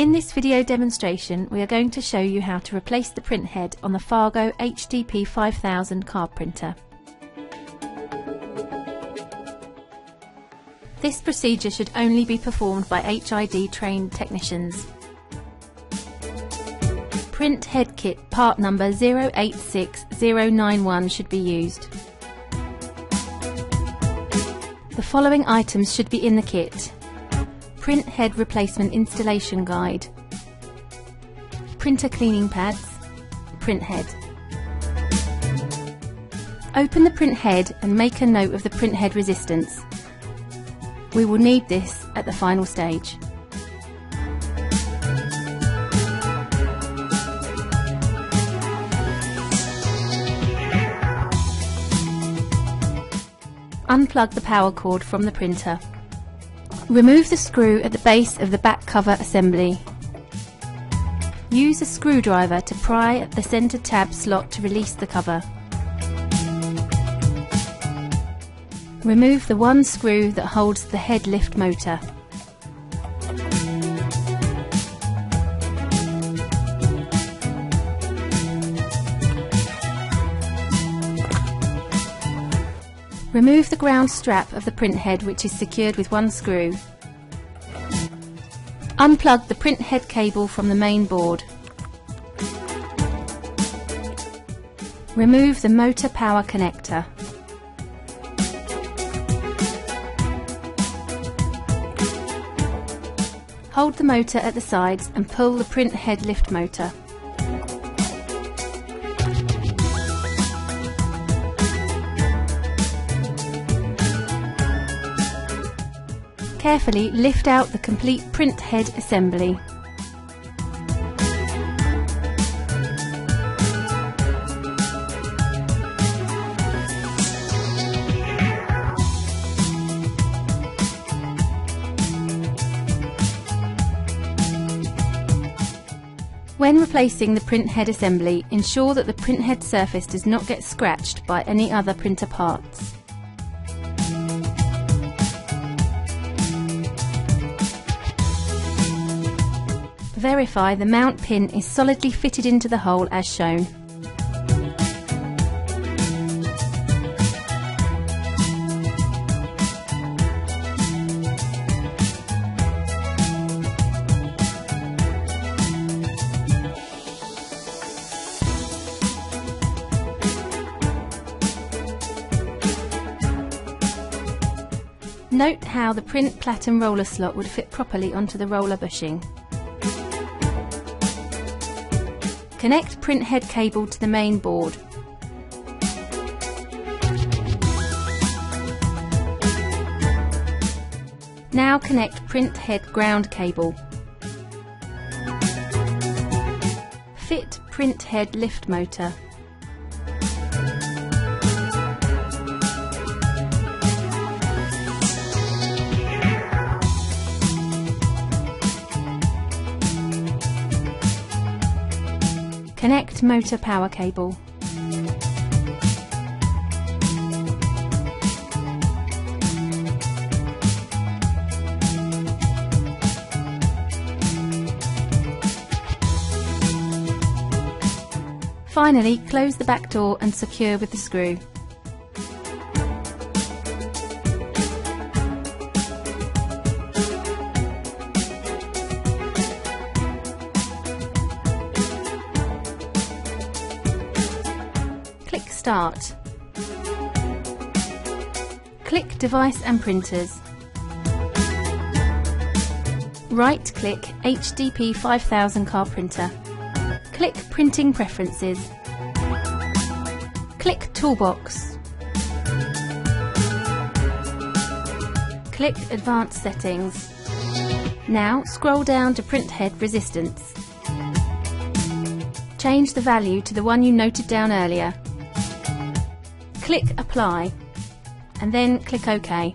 In this video demonstration, we are going to show you how to replace the print head on the Fargo HDP5000 card printer. This procedure should only be performed by HID trained technicians. Print head kit part number 086091 should be used. The following items should be in the kit: print head replacement installation guide, printer cleaning pads, print head. Open the print head and make a note of the print head resistance. We will need this at the final stage. Unplug the power cord from the printer. Remove the screw at the base of the back cover assembly. Use a screwdriver to pry at the center tab slot to release the cover. Remove the one screw that holds the head lift motor. Remove the ground strap of the print head, which is secured with one screw. Unplug the print head cable from the main board. Remove the motor power connector. Hold the motor at the sides and pull the print head lift motor. Carefully lift out the complete print head assembly. When replacing the print head assembly, ensure that the print head surface does not get scratched by any other printer parts. Verify the mount pin is solidly fitted into the hole as shown. Note how the print platen roller slot would fit properly onto the roller bushing. Connect print head cable to the main board. Now connect print head ground cable. Fit print head lift motor. Connect motor power cable. Finally, close the back door and secure with the screw. Click Start. Click Device and Printers. Right-click HDP5000 card printer. Click Printing Preferences. Click Toolbox. Click Advanced Settings. Now scroll down to Print Head Resistance. Change the value to the one you noted down earlier. Click Apply and then click OK.